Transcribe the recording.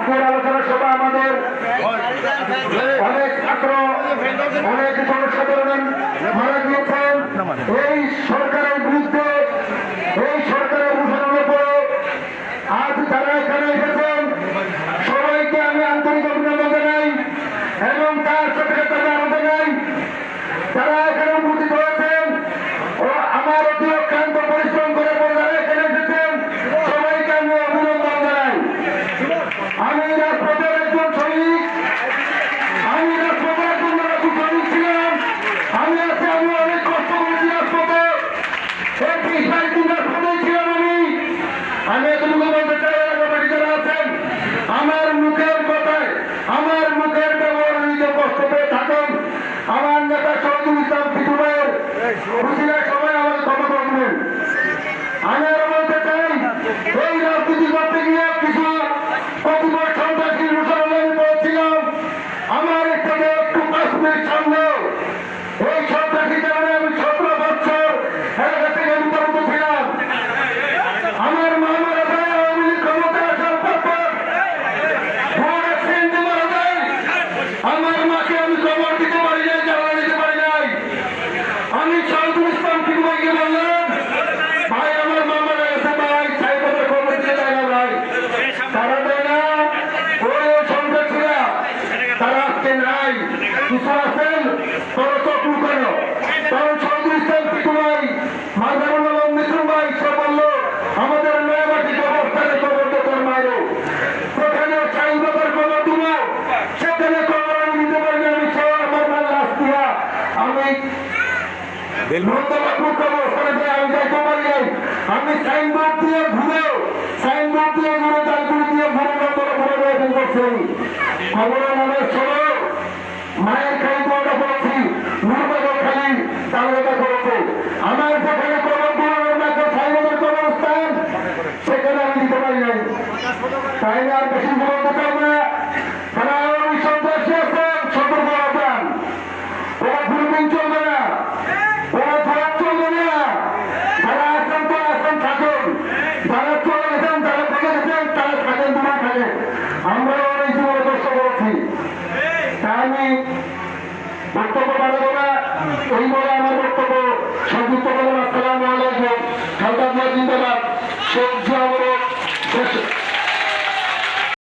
আজকের আলোচনা সভা আমাদের অনেক ছাত্র অনেক জনসাধারণ মারা গিয়েছেন এই সরকারের বিরুদ্ধে, এই সরকারের অনুসরণের পরে আজ যারা এখানে এসেছেন সবাইকে আমি আন্তরিক অভিনন্দন জানাই এবং তার সাথে সাথে আনন্দ জানাই। যারা এখানে উপস্থিত হয়েছেন ও আমার অতি অক্লান্ত পরিশ্রম করে যারা এখানে এসেছেন সবাইকে আমি অভিনন্দন জানাই। আমি রাজপথের একজন সৈনিক, আমি রাজপথের একজন সৈনিক ছিলাম। আমি অনেক কষ্ট করেছি রাজপথে, এই 30 রাজপথেই ছিলাম। আমি এতটুকু বলতে চাই যারা আছেন আমার মুখের কথায় আমার মুখের ব্যবহার নিজে কষ্ট পেয়ে থাকেন। আমার নেতা শহীদুল ইসলাম পিটু ভাইয়ের খুশিরা সবাই আমাদের ক্ষমা করবেন। আমি আরো বলতে চাই এই রাজনীতি করতে গিয়ে কিছু প্রতিবার সন্ত্রাসী মুসলমান বলছিলাম আমার থেকে একটু 5 মিনিট সামনে এই সন্ত্রাসী কারণে আমি 17 বছর এলাকা থেকে বিতাড়িত ছিলাম। আমার মা মারা যায় আওয়ামী লীগ ক্ষমতা আসার পর মারা যায়। আমার মাকে আমি খবর দিতে পারি নাই, জানা দিতে পারি নাই। আমি শহীদুল ইসলাম পিটু ভাইকে বললাম ভাই আমার মা মারা গেছে, ভাই সাইকেলের খবর দিয়ে দেয় না ভাই, তারা দেয় না। ওই সন্ত্রাসীরা তারা আজকে নাই, কিছু আছেন তারা চক্র কেন? কারণ শহীদুল ইসলাম পিটু ভাই মাঝারুল মিত্র ভাই সে বললো আমাদের নয়াবাটির অবস্থানে খবর তোর মারো, সেখানে সাইনবাজার খবর দিব, সেখানে খবর আমি দিতে পারি। আমি সব আমার মাল রাস্তিয়া আমি আমি সাইনবোর্ড দিয়ে ঘুরে তালপুরি দিয়ে ঘুরে করছি। খবর আমাদের ষোলো মায়ের খাই বড়টা করেছি, মুরবাগর খালি তালটা করেছে। আমার যেখানে খবর সাইনবোর্ডের কবরস্থান সেখানে আমি দিতে পারি নাই। তাই আর বেশি বলতে চাই না। তারা ওই সন্ত্রাসী আছেন, সতর্ক হবেন, ওরা ফুলপিন চলবে না, ওরা খারাপ চলবে না। যারা আসেন তো আসেন থাকুন, যারা চলে গেছেন যারা থেকে গেছেন তারা থাকেন, দূরে থাকেন। আমরা অনেক জীবনে কষ্ট করেছি। তাই আমি বক্তব্য